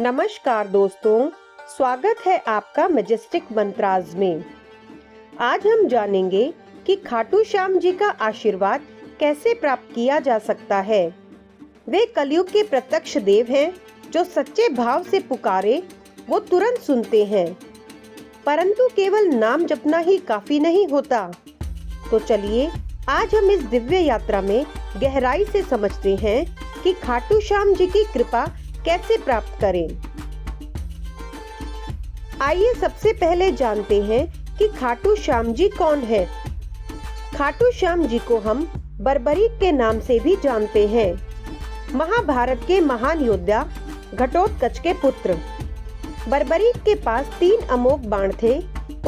नमस्कार दोस्तों, स्वागत है आपका मैजेस्टिक मंत्राज में। आज हम जानेंगे कि खाटू श्याम जी का आशीर्वाद कैसे प्राप्त किया जा सकता है। वे कलयुग के प्रत्यक्ष देव हैं, जो सच्चे भाव से पुकारे वो तुरंत सुनते हैं। परंतु केवल नाम जपना ही काफी नहीं होता। तो चलिए आज हम इस दिव्य यात्रा में गहराई से समझते हैं कि खाटू श्याम जी की कृपा कैसे प्राप्त करें। आइए सबसे पहले जानते हैं कि खाटू श्याम जी कौन है। खाटू श्याम जी को हम बर्बरीक के नाम से भी जानते हैं। महाभारत के महान योद्धा घटोत्कच के पुत्र। बर्बरीक के पास 3 अमोघ बाण थे।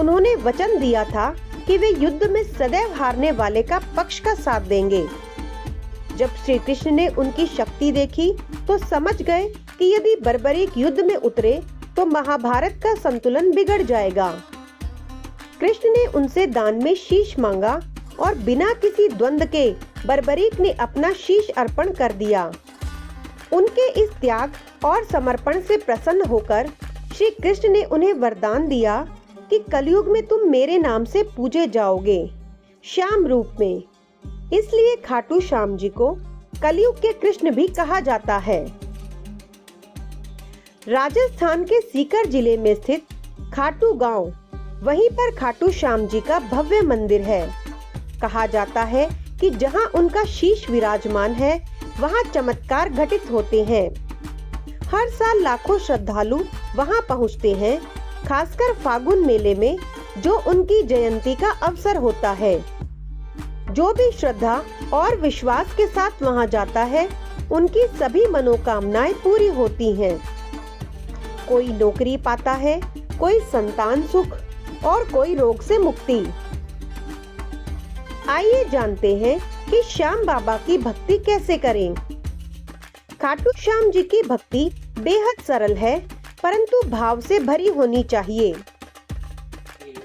उन्होंने वचन दिया था कि वे युद्ध में सदैव हारने वाले का पक्ष का साथ देंगे। जब श्री कृष्ण ने उनकी शक्ति देखी तो समझ गए कि यदि बर्बरीक युद्ध में उतरे तो महाभारत का संतुलन बिगड़ जाएगा। कृष्ण ने उनसे दान में शीश मांगा और बिना किसी द्वंद के बर्बरीक ने अपना शीश अर्पण कर दिया। उनके इस त्याग और समर्पण से प्रसन्न होकर श्री कृष्ण ने उन्हें वरदान दिया कि कलयुग में तुम मेरे नाम से पूजे जाओगे, श्याम रूप में। इसलिए खाटू श्याम जी को कलयुग के कृष्ण भी कहा जाता है। राजस्थान के सीकर जिले में स्थित खाटू गांव, वहीं पर खाटू श्याम जी का भव्य मंदिर है। कहा जाता है कि जहां उनका शीश विराजमान है वहां चमत्कार घटित होते हैं। हर साल लाखों श्रद्धालु वहां पहुंचते हैं, खासकर फागुन मेले में, जो उनकी जयंती का अवसर होता है। जो भी श्रद्धा और विश्वास के साथ वहां जाता है, उनकी सभी मनोकामनाएं पूरी होती हैं। कोई नौकरी पाता है, कोई संतान सुख और कोई रोग से मुक्ति। आइए जानते हैं कि श्याम बाबा की भक्ति कैसे करें। खाटू श्याम जी की भक्ति बेहद सरल है, परंतु भाव से भरी होनी चाहिए।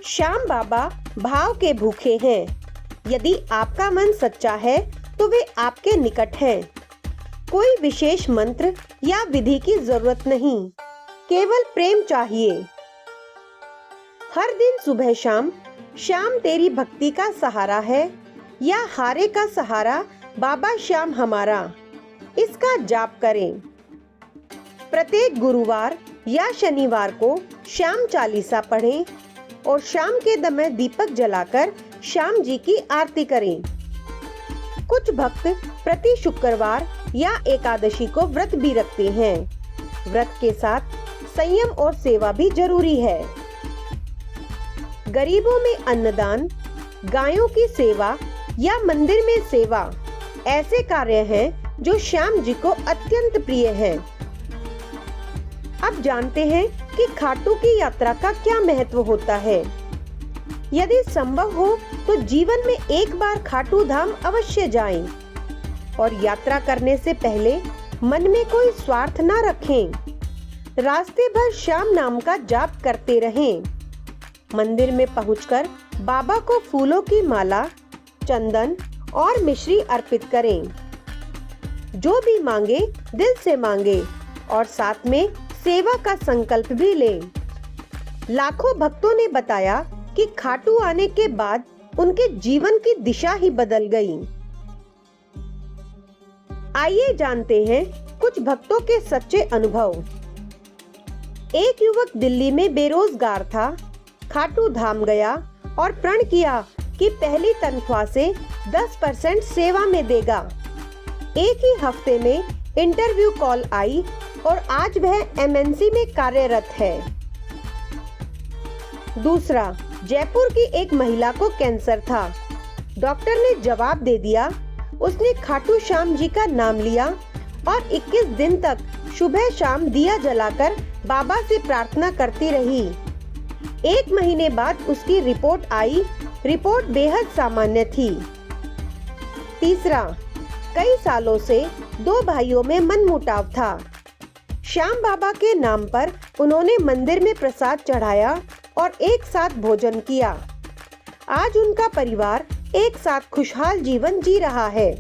श्याम बाबा भाव के भूखे हैं। यदि आपका मन सच्चा है तो वे आपके निकट हैं। कोई विशेष मंत्र या विधि की जरूरत नहीं, केवल प्रेम चाहिए। हर दिन सुबह शाम श्याम तेरी भक्ति का सहारा है, या हारे का सहारा बाबा श्याम हमारा, इसका जाप करें। प्रत्येक गुरुवार या शनिवार को श्याम चालीसा पढ़ें और शाम के समय दीपक जलाकर श्याम जी की आरती करें। कुछ भक्त प्रति शुक्रवार या एकादशी को व्रत भी रखते हैं। व्रत के साथ संयम और सेवा भी जरूरी है। गरीबों में अन्नदान, गायों की सेवा या मंदिर में सेवा ऐसे कार्य हैं जो श्याम जी को अत्यंत प्रिय हैं। अब जानते हैं कि खाटू की यात्रा का क्या महत्व होता है। यदि संभव हो तो जीवन में एक बार खाटू धाम अवश्य जाएं और यात्रा करने से पहले मन में कोई स्वार्थ ना रखें। रास्ते भर श्याम नाम का जाप करते रहें। मंदिर में पहुंचकर बाबा को फूलों की माला, चंदन और मिश्री अर्पित करें। जो भी मांगे दिल से मांगे और साथ में सेवा का संकल्प भी लें। लाखों भक्तों ने बताया कि खाटू आने के बाद उनके जीवन की दिशा ही बदल गई। आइए जानते हैं कुछ भक्तों के सच्चे अनुभव। एक युवक दिल्ली में बेरोजगार था। खाटू धाम गया और प्रण किया कि पहली तनख्वाह से 10% सेवा में देगा। एक ही हफ्ते में इंटरव्यू कॉल आई और आज वह MNC में कार्यरत है। दूसरा, जयपुर की एक महिला को कैंसर था। डॉक्टर ने जवाब दे दिया। उसने खाटू श्याम जी का नाम लिया और 21 दिन तक सुबह शाम दिया जलाकर बाबा से प्रार्थना करती रही। 1 महीने बाद उसकी रिपोर्ट आई। रिपोर्ट बेहद सामान्य थी। तीसरा, कई सालों से 2 भाइयों में मनमुटाव था। श्याम बाबा के नाम पर उन्होंने मंदिर में प्रसाद चढ़ाया और एक साथ भोजन किया। आज उनका परिवार एक साथ खुशहाल जीवन जी रहा है।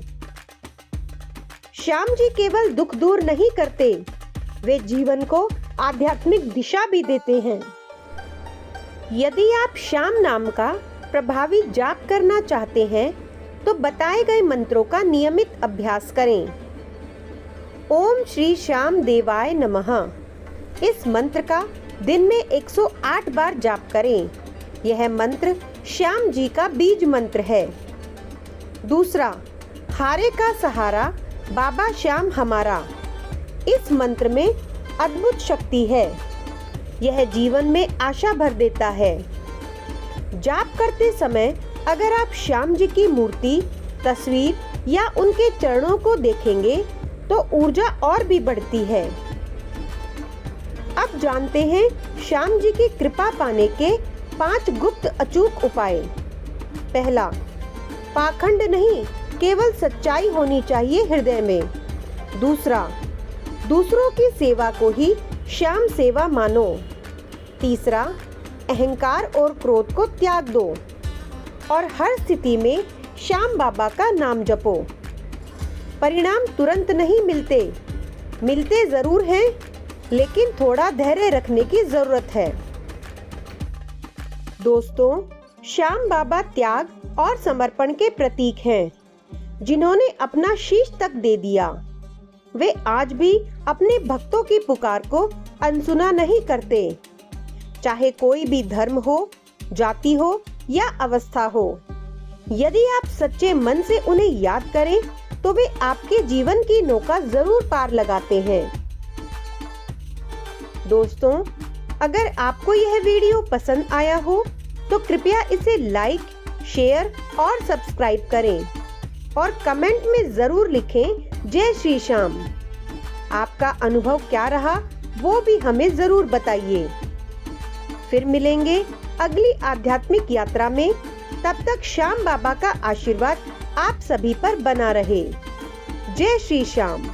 श्याम जी केवल दुख दूर नहीं करते, वे जीवन को आध्यात्मिक दिशा भी देते हैं। यदि आप श्याम नाम का प्रभावी जाप करना चाहते हैं तो बताए गए मंत्रों का नियमित अभ्यास करें। ओम श्री श्याम देवाय नमः इस मंत्र का दिन में 108 बार जाप करें। यह मंत्र श्याम जी का बीज मंत्र है। दूसरा, हारे का सहारा बाबा श्याम हमारा। इस मंत्र में अद्भुत शक्ति है। यह जीवन में आशा भर देता है। जाप करते समय अगर आप श्याम जी की मूर्ति, तस्वीर या उनके चरणों को देखेंगे तो ऊर्जा और भी बढ़ती है। अब जानते हैं श्याम जी की कृपा पाने के 5 गुप्त अचूक उपाय। पहला, पाखंड नहीं, केवल सच्चाई होनी चाहिए हृदय में। दूसरा, दूसरों की सेवा को ही श्याम सेवा मानो। तीसरा, अहंकार और क्रोध को त्याग दो और हर स्थिति में श्याम बाबा का नाम जपो। परिणाम तुरंत नहीं मिलते जरूर हैं, लेकिन थोड़ा धैर्य रखने की जरूरत है। दोस्तों, श्याम बाबा त्याग और समर्पण के प्रतीक हैं, जिन्होंने अपना शीश तक दे दिया। वे आज भी अपने भक्तों की पुकार को अनसुना नहीं करते, चाहे कोई भी धर्म हो, जाति हो या अवस्था हो। यदि आप सच्चे मन से उन्हें याद करें तो वे आपके जीवन की नौका जरूर पार लगाते हैं। दोस्तों, अगर आपको यह वीडियो पसंद आया हो तो कृपया इसे लाइक, शेयर और सब्सक्राइब करें और कमेंट में जरूर लिखें जय श्री श्याम। आपका अनुभव क्या रहा वो भी हमें जरूर बताइए। फिर मिलेंगे अगली आध्यात्मिक यात्रा में। तब तक श्याम बाबा का आशीर्वाद आप सभी पर बना रहे। जय श्री श्याम।